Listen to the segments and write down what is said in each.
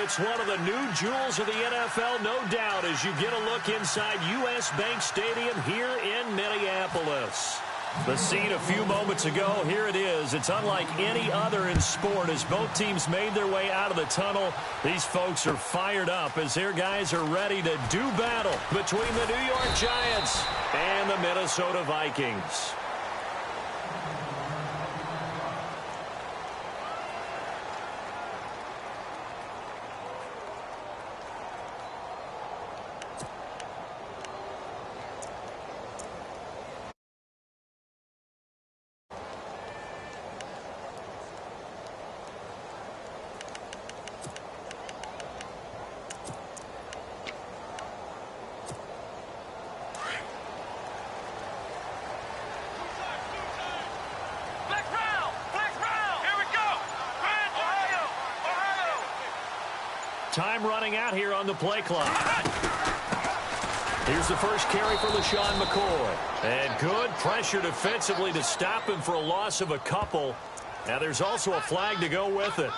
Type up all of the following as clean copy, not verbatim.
It's one of the new jewels of the NFL, no doubt, as you get a look inside U.S. Bank Stadium here in Minneapolis. The scene a few moments ago, here it is. It's unlike any other in sport as both teams made their way out of the tunnel. These folks are fired up as their guys are ready to do battle between the New York Giants and the Minnesota Vikings. Time running out here on the play clock. Here's the first carry for LaShawn McCoy. And good pressure defensively to stop him for a loss of a couple. Now there's also a flag to go with it.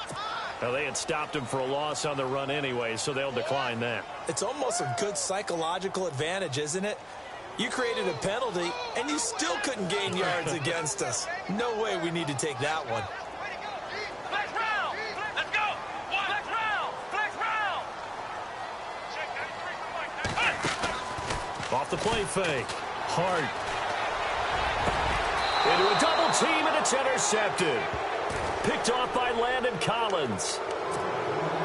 Now they had stopped him for a loss on the run anyway, so they'll decline that. It's almost a good psychological advantage, isn't it? You created a penalty, and you still couldn't gain yards against us. No way we need to take that one. Off the play fake. Hart. Into a double team, and it's intercepted. Picked off by Landon Collins.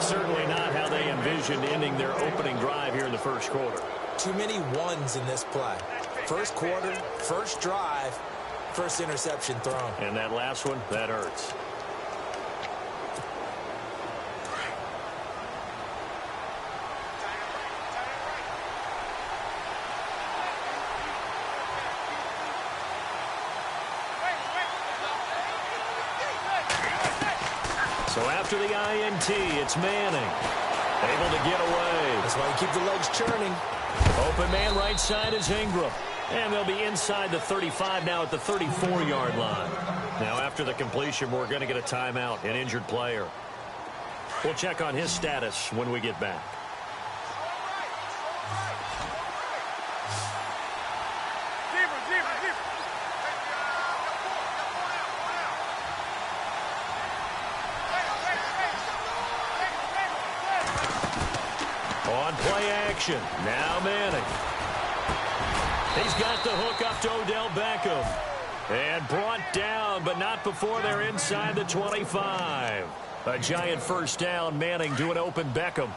Certainly not how they envisioned ending their opening drive here in the first quarter. Too many ones in this play. First quarter, first drive, first interception thrown. And that last one, that hurts. So after the INT, it's Manning. Able to get away. That's why you keep the legs churning. Open man right side is Ingram. And they'll be inside the 35 now at the 34-yard line. Now after the completion, we're going to get a timeout, an injured player. We'll check on his status when we get back. On play action, now Manning. He's got the hook up to Odell Beckham. And brought down, but not before they're inside the 25. A giant first down, Manning to an open Beckham.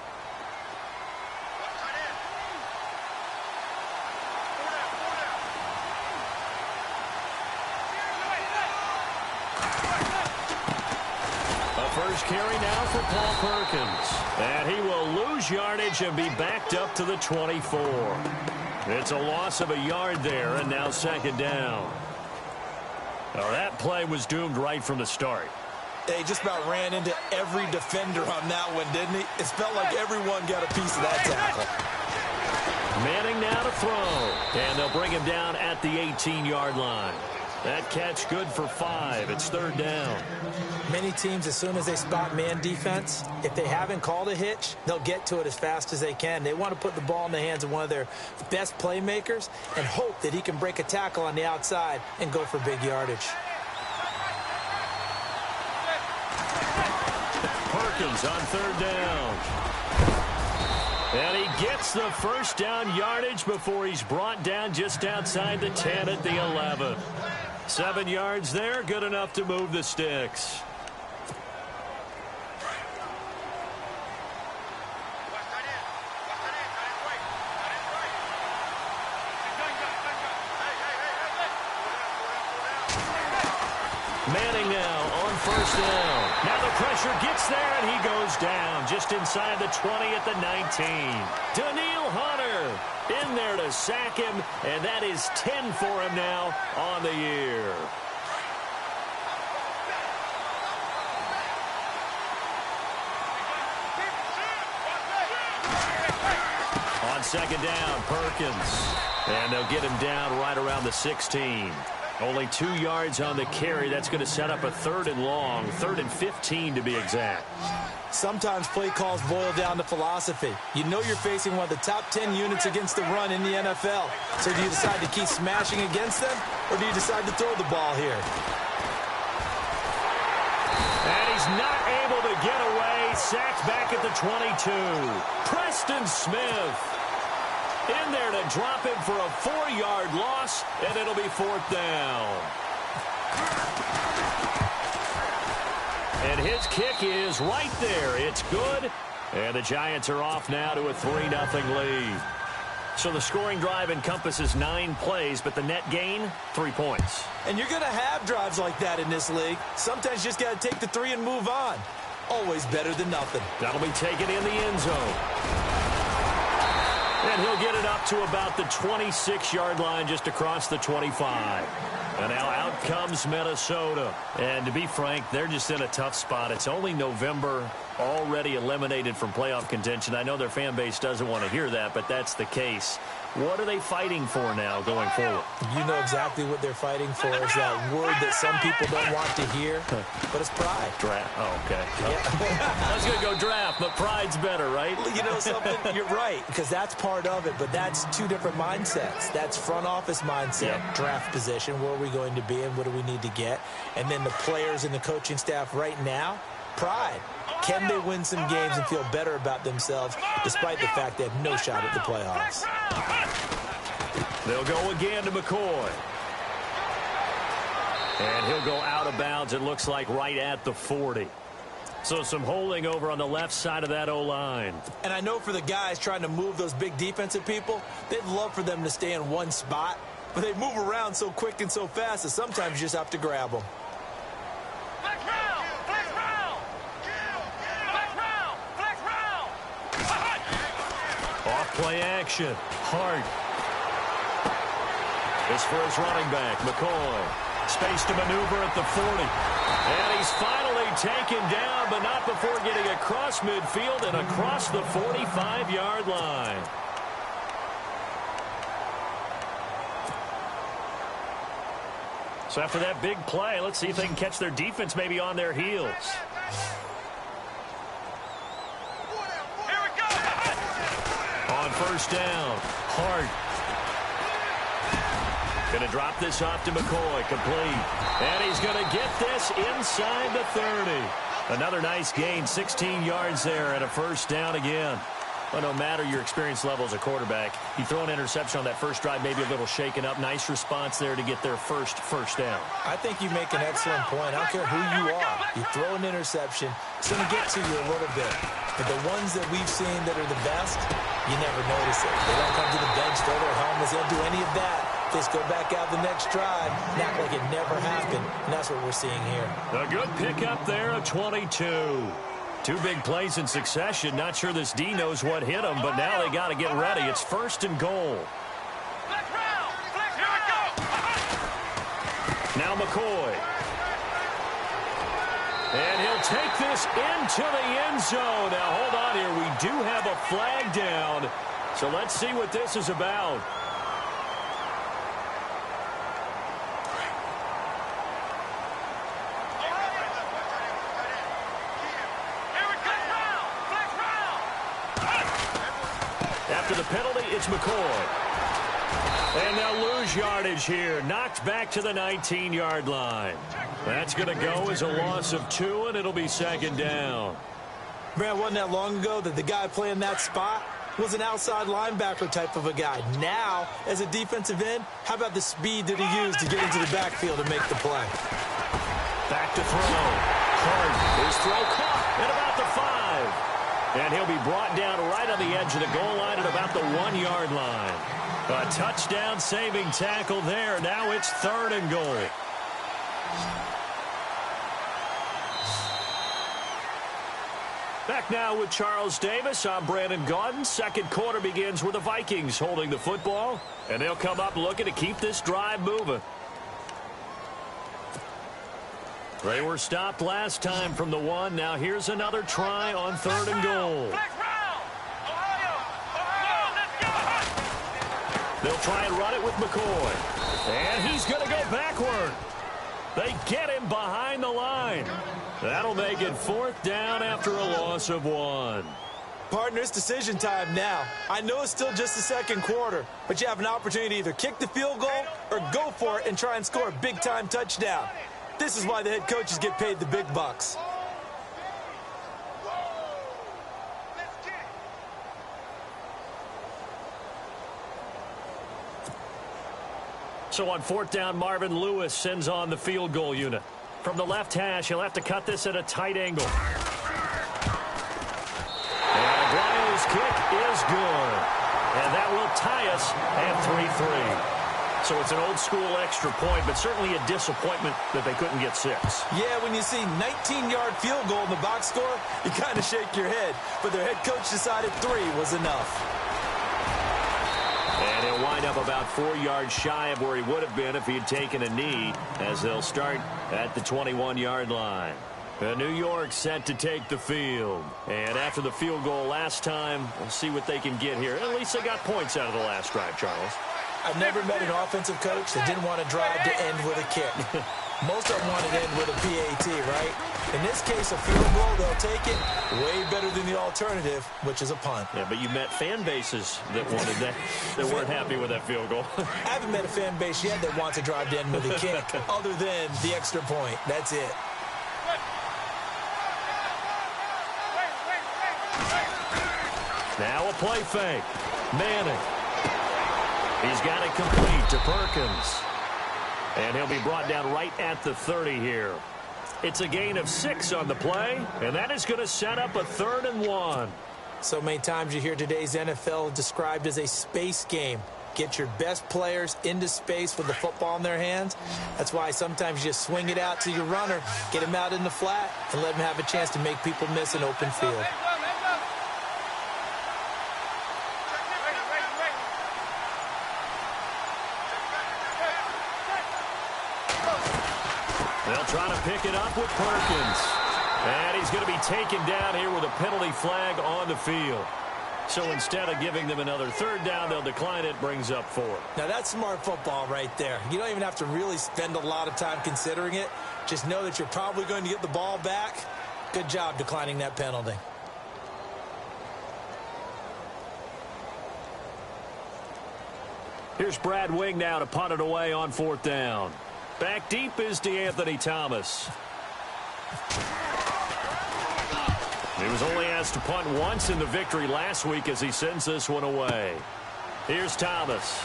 First carry now for Paul Perkins. And he will lose yardage and be backed up to the 24. It's a loss of a yard there, and now second down. Now that play was doomed right from the start. He just about ran into every defender on that one, didn't he? It felt like everyone got a piece of that tackle. Manning now to throw. And they'll bring him down at the 18-yard line. That catch good for 5. It's third down. Many teams, as soon as they spot man defense, if they haven't called a hitch, they'll get to it as fast as they can. They want to put the ball in the hands of one of their best playmakers and hope that he can break a tackle on the outside and go for big yardage. Perkins on third down. And he gets the first down yardage before he's brought down just outside the 10 at the 11. 7 yards there, good enough to move the sticks. Manning now on first down. Now the pressure gets there, and he goes down just inside the 20 at the 19. Daniil Hunter in there to sack him, and that is 10 for him now on the year. On second down, Perkins. And they'll get him down right around the 16. Only 2 yards on the carry. That's going to set up a third and long, 3rd and 15 to be exact. Sometimes play calls boil down to philosophy. You know you're facing one of the top 10 units against the run in the NFL. So do you decide to keep smashing against them, or do you decide to throw the ball here? And he's not able to get away. Sacked back at the 22. Preston Smith in there to drop him for a 4-yard loss, and it'll be 4th down. And his kick is right there. It's good. And the Giants are off now to a 3-0 lead. So the scoring drive encompasses 9 plays, but the net gain, 3 points. And you're going to have drives like that in this league. Sometimes you just got to take the 3 and move on. Always better than nothing. That'll be taken in the end zone. And he'll get it up to about the 26-yard line, just across the 25. And now out comes Minnesota. And to be frank, they're just in a tough spot. It's only November, already eliminated from playoff contention. I know their fan base doesn't want to hear that, but that's the case. What are they fighting for now going forward? You know exactly what they're fighting for. Is that word that some people don't want to hear, but it's pride. Draft. Oh, okay. Yeah. I was going to go draft, but pride's better, right? You know something? You're right, because that's part of it, but that's 2 different mindsets. That's front office mindset, draft position, where are we going to be and what do we need to get? And then the players and the coaching staff right now, pride. Can they win some games and feel better about themselves despite the fact they have no shot at the playoffs? They'll go again to McCoy. And he'll go out of bounds, it looks like, right at the 40. So some holding over on the left side of that O-line. And I know for the guys trying to move those big defensive people, they'd love for them to stay in one spot. But they move around so quick and so fast that sometimes you just have to grab them. Play action. Hart. It's for his running back, McCoy. Space to maneuver at the 40. And he's finally taken down, but not before getting across midfield and across the 45-yard line. So after that big play, let's see if they can catch their defense maybe on their heels. On first down, Hart. Going to drop this off to McCoy, complete. And he's going to get this inside the 30. Another nice gain, 16 yards there and a first down again. Well, no matter your experience level as a quarterback, you throw an interception on that first drive, maybe a little shaken up. Nice response there to get their first down. I think you make an excellent point. I don't care who you are. You throw an interception, it's going to get to you a little bit. But the ones that we've seen that are the best, you never notice it. They don't come to the bench, throw their helmets, they don't do any of that. Just go back out the next drive and act like it never happened. And that's what we're seeing here. A good pickup there, a 22. 2 big plays in succession. Not sure this D knows what hit him, but now they got to get ready. It's 1st and goal. Now McCoy. And he'll take this into the end zone. Now, hold on here. We do have a flag down. So let's see what this is about. After the penalty, it's McCoy. And they'll lose yardage here. Knocked back to the 19-yard line. That's going to go as a loss of 2, and it'll be 2nd down. Man, wasn't that long ago that the guy playing that spot was an outside linebacker type of a guy. Now, as a defensive end, how about the speed that he used to get into the backfield and make the play? Back to throw. Hart, his throw caught at about the 5. And he'll be brought down right on the edge of the goal line at about the 1-yard line. A touchdown-saving tackle there. Now it's 3rd and goal. Back now with Charles Davis. I'm Brandon Gaudin. Second quarter begins with the Vikings holding the football. And they'll come up looking to keep this drive moving. They were stopped last time from the 1. Now here's another try on 3rd and goal. They'll try and run it with McCoy. And he's going to go backward. They get him behind the line. That'll make it 4th down after a loss of 1. Partner, it's decision time now. I know it's still just the second quarter, but you have an opportunity to either kick the field goal or go for it and try and score a big-time touchdown. This is why the head coaches get paid the big bucks. So on 4th down, Marvin Lewis sends on the field goal unit. From the left hash, he'll have to cut this at a tight angle. And Bryant's kick is good. And that will tie us at 3-3. So it's an old-school extra point, but certainly a disappointment that they couldn't get 6. Yeah, when you see 19-yard field goal in the box score, you kind of shake your head. But their head coach decided 3 was enough. And he'll wind up about 4 yards shy of where he would have been if he had taken a knee, as they'll start at the 21-yard line. New York set to take the field. And after the field goal last time, we'll see what they can get here. At least they got points out of the last drive, Charles. I've never met an offensive coach that didn't want to drive to end with a kick. Most of them want to end with a PAT, right? In this case, a field goal, they'll take it way better than the alternative, which is a punt. Yeah, but you met fan bases that wanted that, that weren't happy with that field goal. I haven't met a fan base yet that wants to drive to end with a kick, other than the extra point. That's it. Now a play fake. Manning. He's got it complete to Perkins. And he'll be brought down right at the 30 here. It's a gain of 6 on the play, and that is going to set up a 3rd and 1. So many times you hear today's NFL described as a space game. Get your best players into space with the football in their hands. That's why sometimes you just swing it out to your runner, get him out in the flat, and let him have a chance to make people miss an open field. They'll try to pick it up with Perkins. And he's going to be taken down here with a penalty flag on the field. So instead of giving them another 3rd down, they'll decline it, brings up 4. Now that's smart football right there. You don't even have to really spend a lot of time considering it. Just know that you're probably going to get the ball back. Good job declining that penalty. Here's Brad Wing now to punt it away on 4th down. Back deep is DeAnthony Thomas. He was only asked to punt once in the victory last week as he sends this one away. Here's Thomas.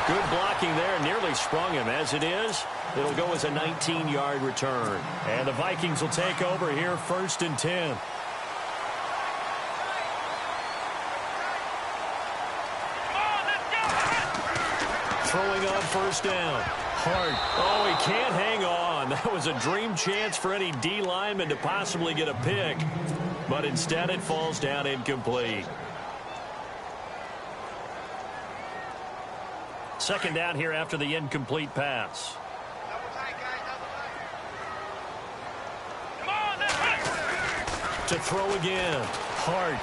Good blocking there, nearly sprung him. As it is, it'll go as a 19-yard return. And the Vikings will take over here 1st and 10. Throwing on 1st down. Hart. Oh, he can't hang on. That was a dream chance for any D lineman to possibly get a pick. But instead it falls down incomplete. 2nd down here after the incomplete pass. To throw again. Hart.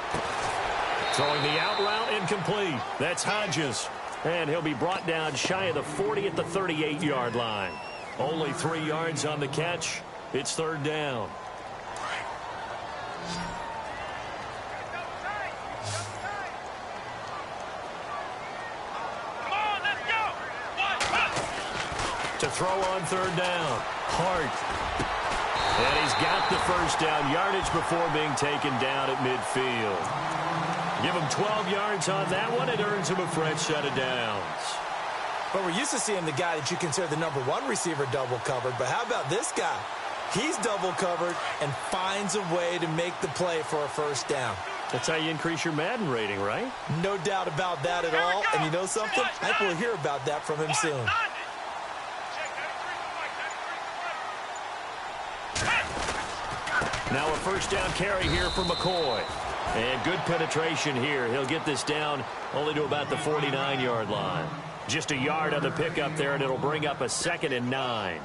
Throwing the out route incomplete. That's Hodges. And he'll be brought down shy of the 40 at the 38-yard line. Only 3 yards on the catch. It's 3rd down. To throw on 3rd down. Hart. And he's got the 1st down yardage before being taken down at midfield. Give him 12 yards on that one. It earns him a fresh set of downs. But we're used to seeing the guy that you consider the #1 receiver double covered. But how about this guy? He's double covered and finds a way to make the play for a 1st down. That's how you increase your Madden rating, right? No doubt about that at all. And you know something? I think we'll hear about that from him soon. Now a 1st down carry here for McCoy. And good penetration here. He'll get this down only to about the 49-yard line. Just a yard on the pickup there, and it'll bring up a 2nd and 9.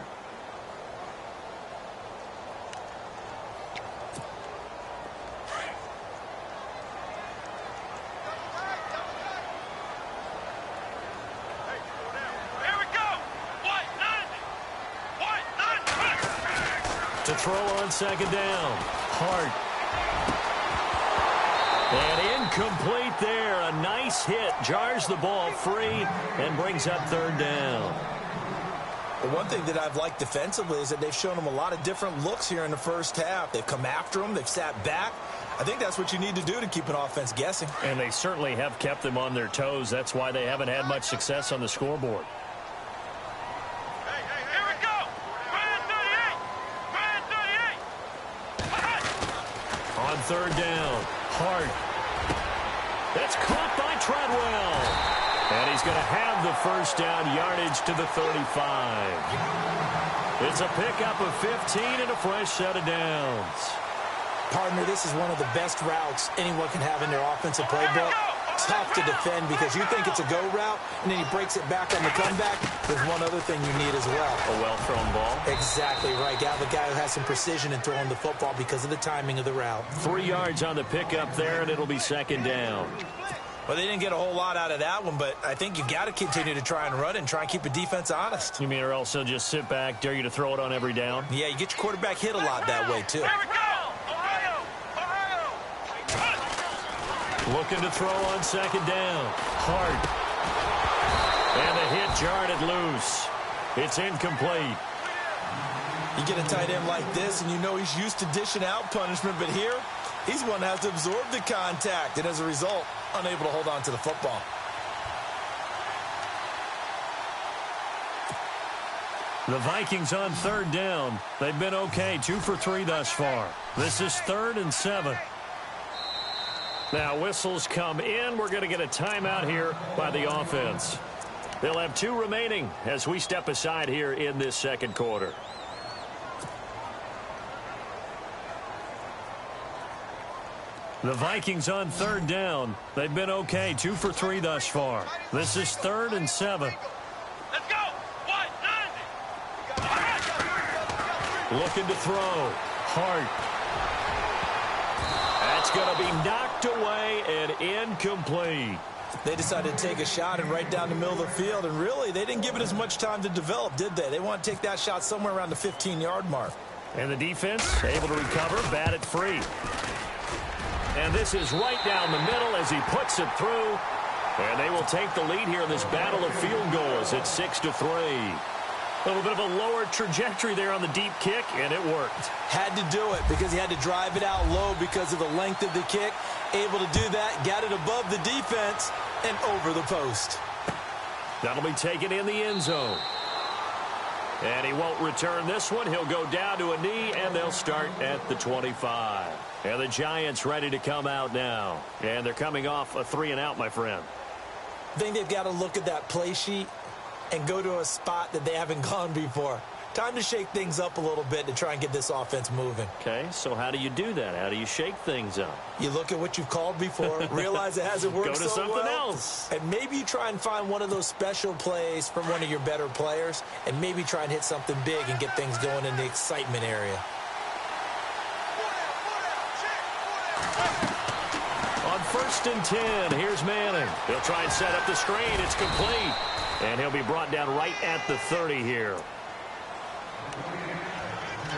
throw on second down. Hart. And incomplete there. A nice hit. Jars the ball free and brings up third down. Well, one thing that I've liked defensively is that they've shown them a lot of different looks here in the first half. They've come after them. They've sat back. I think that's what you need to do to keep an offense guessing. And they certainly have kept them on their toes. That's why they haven't had much success on the scoreboard. Here we go. Brand 38. On third down, Hart. That's caught by Treadwell. And he's going to have the first down, yardage to the 35. It's a pickup of 15 and a fresh set of downs. Partner, this is one of the best routes anyone can have in their offensive playbook. Tough to defend because you think it's a go route, and then he breaks it back on the comeback. There's one other thing you need as well. A well-thrown ball. Exactly right. You have a guy who has some precision in throwing the football because of the timing of the route. 3 yards on the pickup there, and it'll be second down. Well, they didn't get a whole lot out of that one, but I think you got to continue to try and run and try and keep the defense honest. You mean or else they'll just sit back, dare you to throw it on every down? Yeah, you get your quarterback hit a lot that way, too. Here we go. Looking to throw on second down. Hart. And the hit jarred it loose. It's incomplete. You get a tight end like this, and you know he's used to dishing out punishment, but here, he's one that has to absorb the contact, and as a result, unable to hold on to the football. The Vikings on third down. They've been okay, 2 for 3 thus far. This is 3rd and 7. Now whistles come in. We're going to get a timeout here by the offense. They'll have 2 remaining as we step aside here in this second quarter. The Vikings on third down. They've been okay, 2 for 3 thus far. This is 3rd and 7. Let's go. 190. Looking to throw. Hart. That's going to be knocked away and incomplete. They decided to take a shot and right down the middle of the field, and really, they didn't give it as much time to develop, did they? They want to take that shot somewhere around the 15-yard mark. And the defense able to recover, bat it free. And this is right down the middle as he puts it through. And they will take the lead here in this battle of field goals at 6-3. A little bit of a lower trajectory there on the deep kick, and it worked. Had to do it because he had to drive it out low because of the length of the kick. Able to do that, got it above the defense, and over the post. That'll be taken in the end zone. And he won't return this one. He'll go down to a knee, and they'll start at the 25. And the Giants ready to come out now. And they're coming off a 3-and-out, my friend. I think they've got to look at that play sheet and go to a spot that they haven't gone before. Time to shake things up a little bit to try and get this offense moving. Okay, so how do you do that? How do you shake things up? You look at what you've called before, realize it hasn't worked Go to so something well, else. and maybe you try and find one of those special plays from one of your better players, and maybe try and hit something big and get things going in the excitement area. On 1st and 10, here's Manning. He'll try and set up the screen. It's complete. And he'll be brought down right at the 30 here.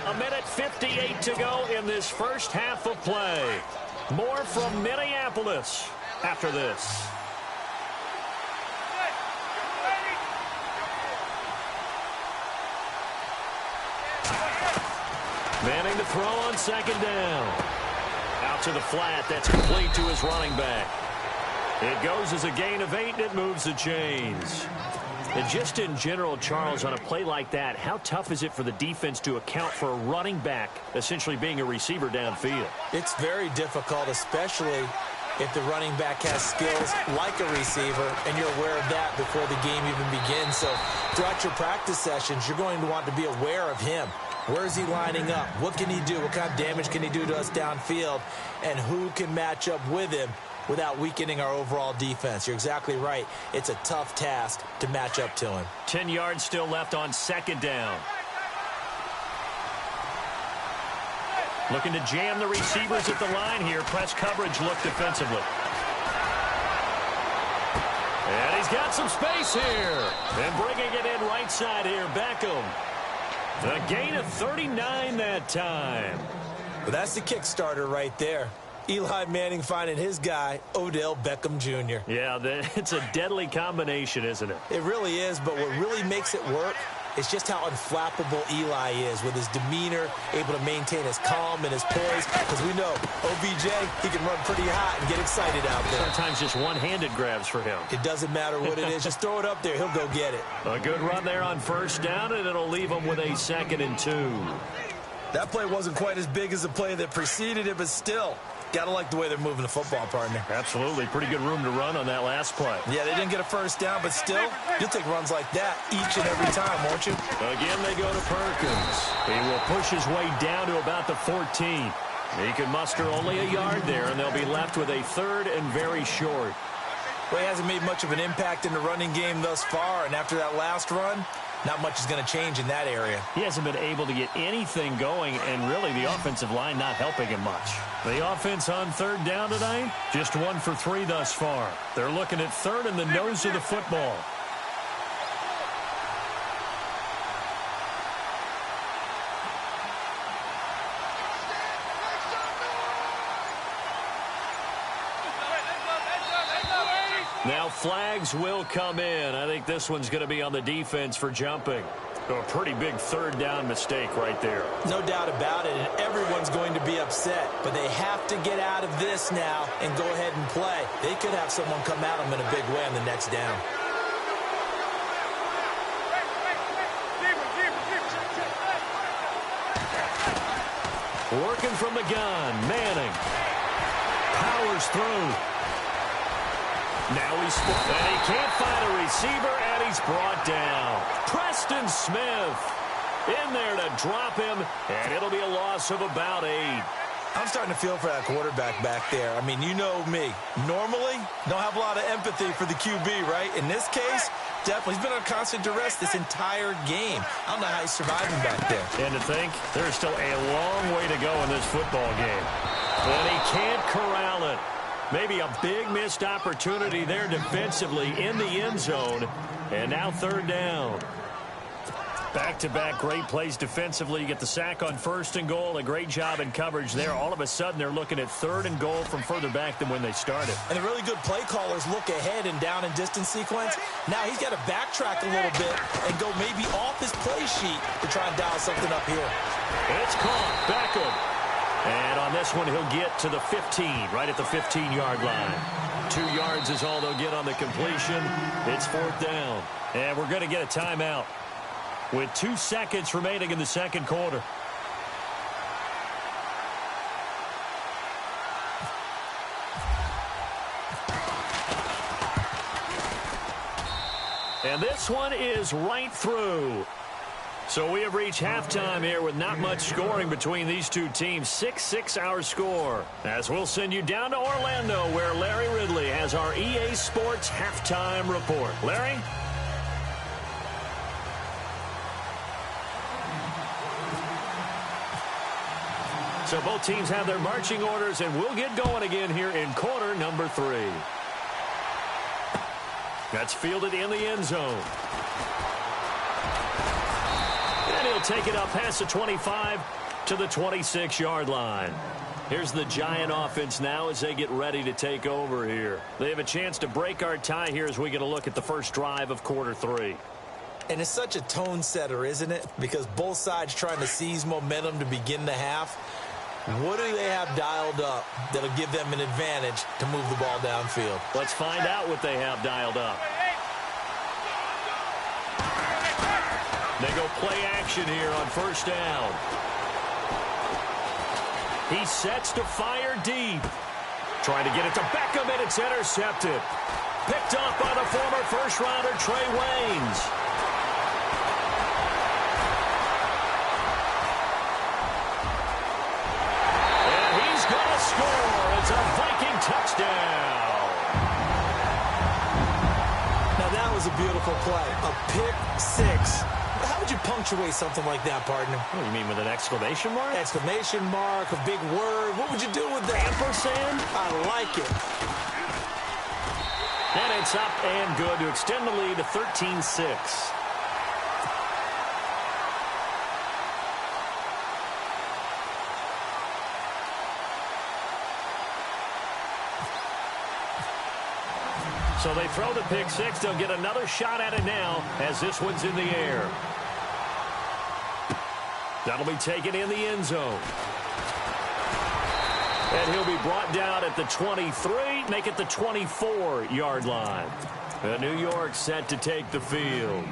1:58 to go in this first half of play. More from Minneapolis after this. Manning to throw on second down. Out to the flat. That's complete to his running back. It goes as a gain of 8, and it moves the chains. And just in general, Charles, on a play like that, how tough is it for the defense to account for a running back essentially being a receiver downfield? It's very difficult, especially if the running back has skills like a receiver, and you're aware of that before the game even begins. So throughout your practice sessions, you're going to want to be aware of him. Where is he lining up? What can he do? What kind of damage can he do to us downfield? And who can match up with him without weakening our overall defense? You're exactly right. It's a tough task to match up to him. 10 yards still left on second down. Looking to jam the receivers at the line here. Press coverage look defensively. And he's got some space here. And bringing it in right side here, Beckham. A gain of 39 that time. Well, that's the Kickstarter right there. Eli Manning finding his guy, Odell Beckham Jr. Yeah, it's a deadly combination, isn't it? It really is, but what really makes it work is just how unflappable Eli is with his demeanor, able to maintain his calm and his poise. Because we know, OBJ, he can run pretty hot and get excited out there. Sometimes just one-handed grabs for him. It doesn't matter what it is. Just throw it up there. He'll go get it. A good run there on first down, and it'll leave him with a 2nd and 2. That play wasn't quite as big as the play that preceded it, but still, gotta like the way they're moving the football, partner. Absolutely. Pretty good room to run on that last play. Yeah, they didn't get a first down, but still, you'll take runs like that each and every time, won't you? Again, they go to Perkins. He will push his way down to about the 14. He can muster only a yard there, and they'll be left with a 3rd and very short. Well, he hasn't made much of an impact in the running game thus far, and after that last run, not much is going to change in that area. He hasn't been able to get anything going, and really the offensive line not helping him much. The offense on 3rd down tonight, just 1 for 3 thus far. They're looking at 3rd in the nose of the football. Now flags will come in. I think this one's going to be on the defense for jumping. A pretty big 3rd down mistake right there. No doubt about it, and everyone's going to be upset. But they have to get out of this now and go ahead and play. They could have someone come at them in a big way on the next down. Working from the gun, Manning. Powers through. Now and he can't find a receiver, and he's brought down. Preston Smith in there to drop him, and it'll be a loss of about 8. I'm starting to feel for that quarterback back there. I mean, you know me. Normally, don't have a lot of empathy for the QB, right? In this case, definitely. He's been on constant duress this entire game. I don't know how he's surviving back there. And to think, there's still a long way to go in this football game. And he can't corral it. Maybe a big missed opportunity there defensively in the end zone. And now 3rd down. Back-to-back great plays defensively. You get the sack on 1st and goal. A great job in coverage there. All of a sudden, they're looking at 3rd and goal from further back than when they started. And the really good play callers look ahead and down and distance sequence. Now he's got to backtrack a little bit and go maybe off his play sheet to try and dial something up here. It's caught. Beckham. And on this one, he'll get to the 15, right at the 15-yard line. 2 yards is all they'll get on the completion. It's 4th down. And we're going to get a timeout with 2 seconds remaining in the 2nd quarter. And this one is right through. So we have reached halftime here with not much scoring between these two teams. 6-6 our score. As we'll send you down to Orlando, where Larry Ridley has our EA Sports halftime report. Larry? So both teams have their marching orders, and we'll get going again here in quarter number 3. That's fielded in the end zone. And he'll take it up past the 25 to the 26-yard line. Here's the Giant offense now as they get ready to take over here. They have a chance to break our tie here as we get a look at the first drive of quarter 3. And it's such a tone setter, isn't it? Because both sides trying to seize momentum to begin the half. What do they have dialed up that'll give them an advantage to move the ball downfield? Let's find out what they have dialed up. They go play action here on first down. He sets to fire deep. Trying to get it to Beckham, and it's intercepted. Picked up by the former first-rounder Trey Waynes. And he's going to score. It's a Viking touchdown. Now that was a beautiful play. A pick six. How would you punctuate something like that, partner? What do you mean, with an exclamation mark? Exclamation mark, a big word. What would you do with that? Ampersand? I like it. And it's up and good to extend the lead to 13-6. So they throw the pick six. They'll get another shot at it now as this one's in the air. That'll be taken in the end zone. And he'll be brought down at the 23, make it the 24-yard line. And New York set to take the field.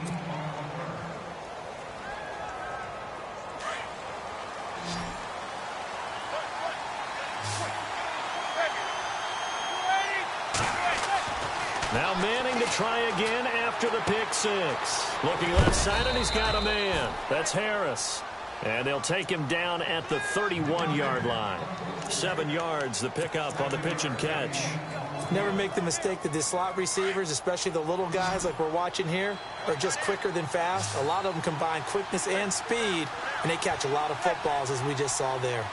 Now Manning to try again after the pick six. Looking left side, and he's got a man. That's Harris. And they'll take him down at the 31-yard line. 7 yards, the pickup on the pitch and catch. Never make the mistake that the slot receivers, especially the little guys like we're watching here, are just quicker than fast. A lot of them combine quickness and speed, and they catch a lot of footballs, as we just saw there.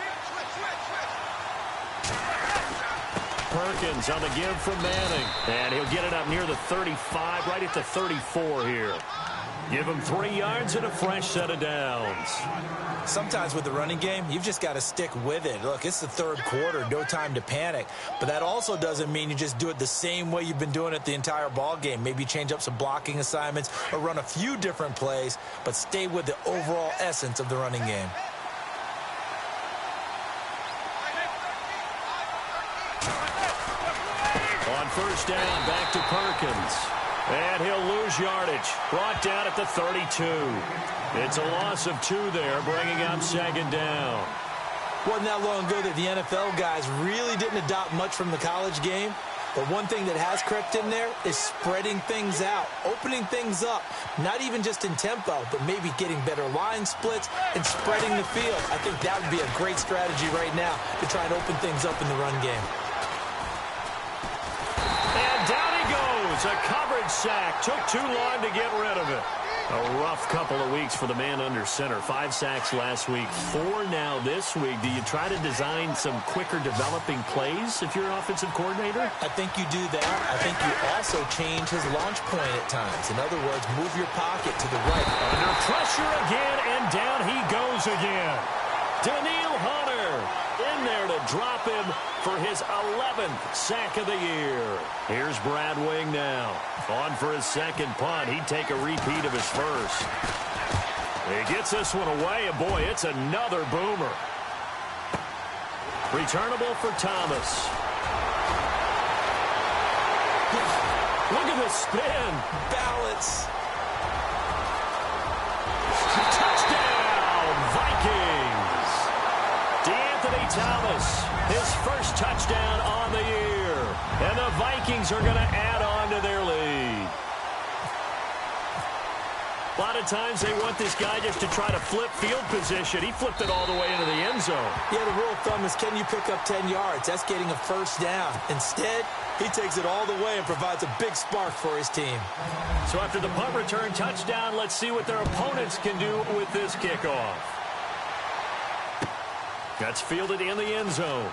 Perkins on the give from Manning. And he'll get it up near the 35, right at the 34 here. Give him 3 yards and a fresh set of downs. Sometimes with the running game, you've just got to stick with it. Look, it's the third quarter, no time to panic. But that also doesn't mean you just do it the same way you've been doing it the entire ball game. Maybe change up some blocking assignments or run a few different plays, but stay with the overall essence of the running game. On first down, back to Perkins. And he'll lose yardage. Brought down at the 32. It's a loss of 2 there, bringing up second down. Wasn't that long ago that the NFL guys really didn't adopt much from the college game. But one thing that has crept in there is spreading things out, opening things up, not even just in tempo, but maybe getting better line splits and spreading the field. I think that would be a great strategy right now to try and open things up in the run game. A coverage sack. Took too long to get rid of it. A rough couple of weeks for the man under center. 5 sacks last week, 4 now this week. Do you try to design some quicker developing plays if you're an offensive coordinator? I think you do that. I think you also change his launch point at times. In other words, move your pocket to the right. Under pressure again, and down he goes again. Daniil Hunter in there to drop him for his 11th sack of the year. Here's Brad Wing now. On for his second punt. He'd take a repeat of his first. He gets this one away, and boy, it's another boomer. Returnable for Thomas. Look at the spin. Balance. Touchdown, Vikings. DeAnthony Thomas, his first touchdown on the year. And the Vikings are going to add on to their lead. A lot of times they want this guy just to try to flip field position. He flipped it all the way into the end zone. Yeah, the rule of thumb is, can you pick up 10 yards? That's getting a first down. Instead, he takes it all the way and provides a big spark for his team. So after the punt return touchdown, let's see what their opponents can do with this kickoff. That's fielded in the end zone.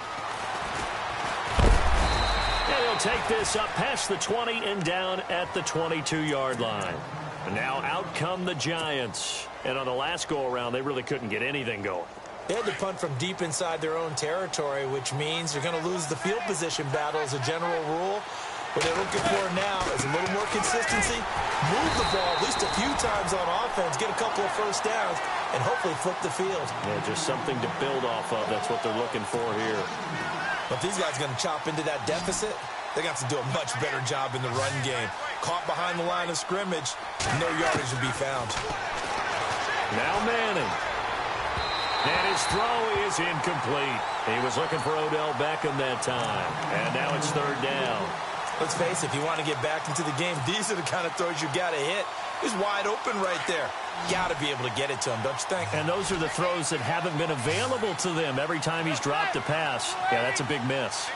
And he'll take this up past the 20 and down at the 22-yard line. And now out come the Giants. And on the last go-around, they really couldn't get anything going. They had to punt from deep inside their own territory, which means they're going to lose the field position battle as a general rule. What they're looking for now is a little more consistency, move the ball at least a few times on offense, get a couple of first downs, and hopefully flip the field. Yeah, just something to build off of. That's what they're looking for here. But these guys are going to chop into that deficit. They got to do a much better job in the run game. Caught behind the line of scrimmage, no yardage to be found. Now Manning. And his throw is incomplete. He was looking for Odell Beckham that time. And now it's third down. Let's face it, if you want to get back into the game, these are the kind of throws you got to hit. He's wide open right there. Got to be able to get it to him, don't you think? And those are the throws that haven't been available to them every time he's dropped a pass. Yeah, that's a big miss.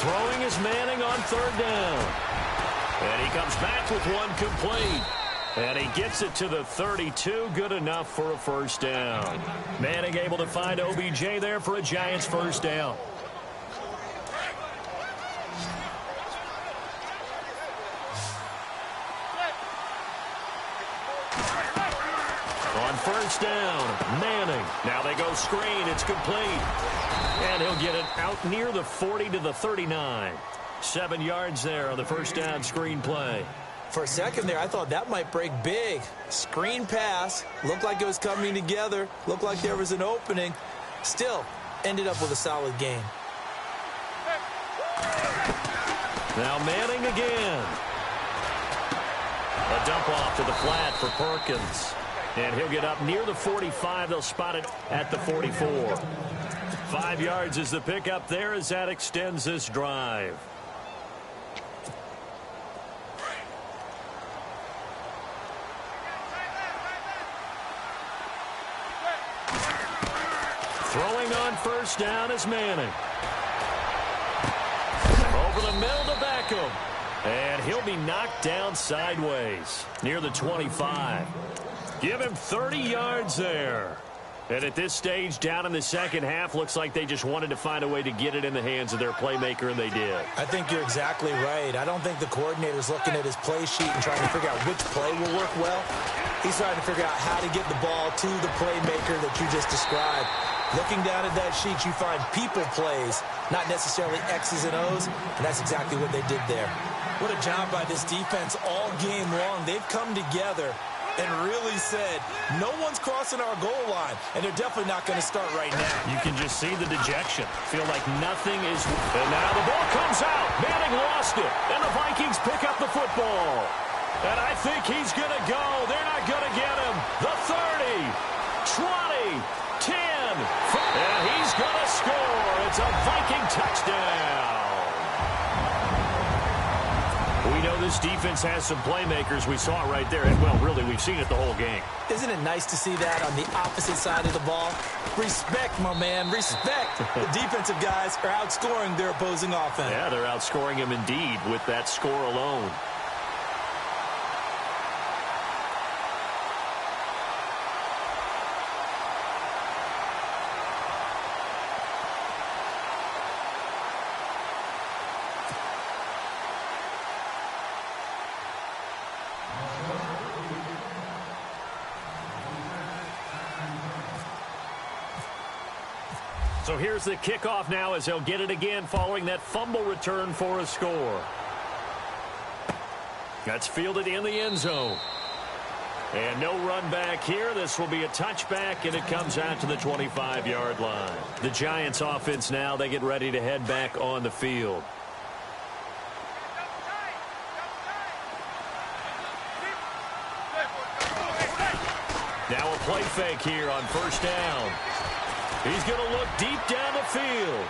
Throwing is Manning on third down. And he comes back with one complete. And he gets it to the 32. Good enough for a first down. Manning able to find OBJ there for a Giants first down. On first down, Manning. Now they go screen. It's complete. And he'll get it out near the 40 to the 39. 7 yards there on the first down screen play. For a second there, I thought that might break big. Screen pass. Looked like it was coming together. Looked like there was an opening. Still, ended up with a solid gain. Now Manning again. A dump off to the flat for Perkins. And he'll get up near the 45. They'll spot it at the 44. 5 yards is the pickup there as that extends this drive. Throwing on first down is Manning. Over the middle to Beckham. And he'll be knocked down sideways near the 25. Give him 30 yards there. And at this stage, down in the second half, looks like they just wanted to find a way to get it in the hands of their playmaker, and they did. I think you're exactly right. I don't think the coordinator's looking at his play sheet and trying to figure out which play will work well. He's trying to figure out how to get the ball to the playmaker that you just described. Looking down at that sheet, you find people plays, not necessarily X's and O's, and that's exactly what they did there. What a job by this defense all game long. They've come together and really said, no one's crossing our goal line, and they're definitely not going to start right now. You can just see the dejection. Feel like nothing is... And now the ball comes out. Manning lost it, and the Vikings pick up the football. And I think he's going to go. They're not going to get him. The 30, 20, 10, 5. And he's going to score. It's a Viking touchdown. We know this defense has some playmakers. We saw it right there. Well, really, we've seen it the whole game. Isn't it nice to see that on the opposite side of the ball? Respect, my man, respect. The defensive guys are outscoring their opposing offense. Yeah, they're outscoring him indeed with that score alone. So here's the kickoff now as they'll get it again following that fumble return for a score. That's fielded in the end zone. And no run back here. This will be a touchback, and it comes out to the 25-yard line. The Giants offense now, they get ready to head back on the field. Now a play fake here on first down. He's going to look deep down the field.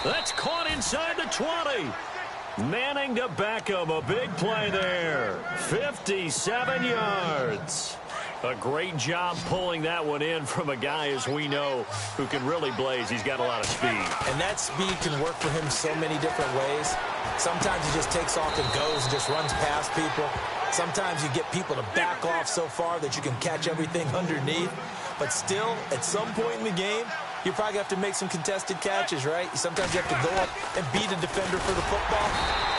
That's caught inside the 20. Manning to Beckham. A big play there. 57 yards. A great job pulling that one in from a guy, as we know, who can really blaze. He's got a lot of speed. And that speed can work for him so many different ways. Sometimes he just takes off and goes and just runs past people. Sometimes you get people to back off so far that you can catch everything underneath. But still, at some point in the game, you probably have to make some contested catches, right? Sometimes you have to go up and beat a defender for the football.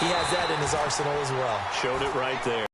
He has that in his arsenal as well. Showed it right there.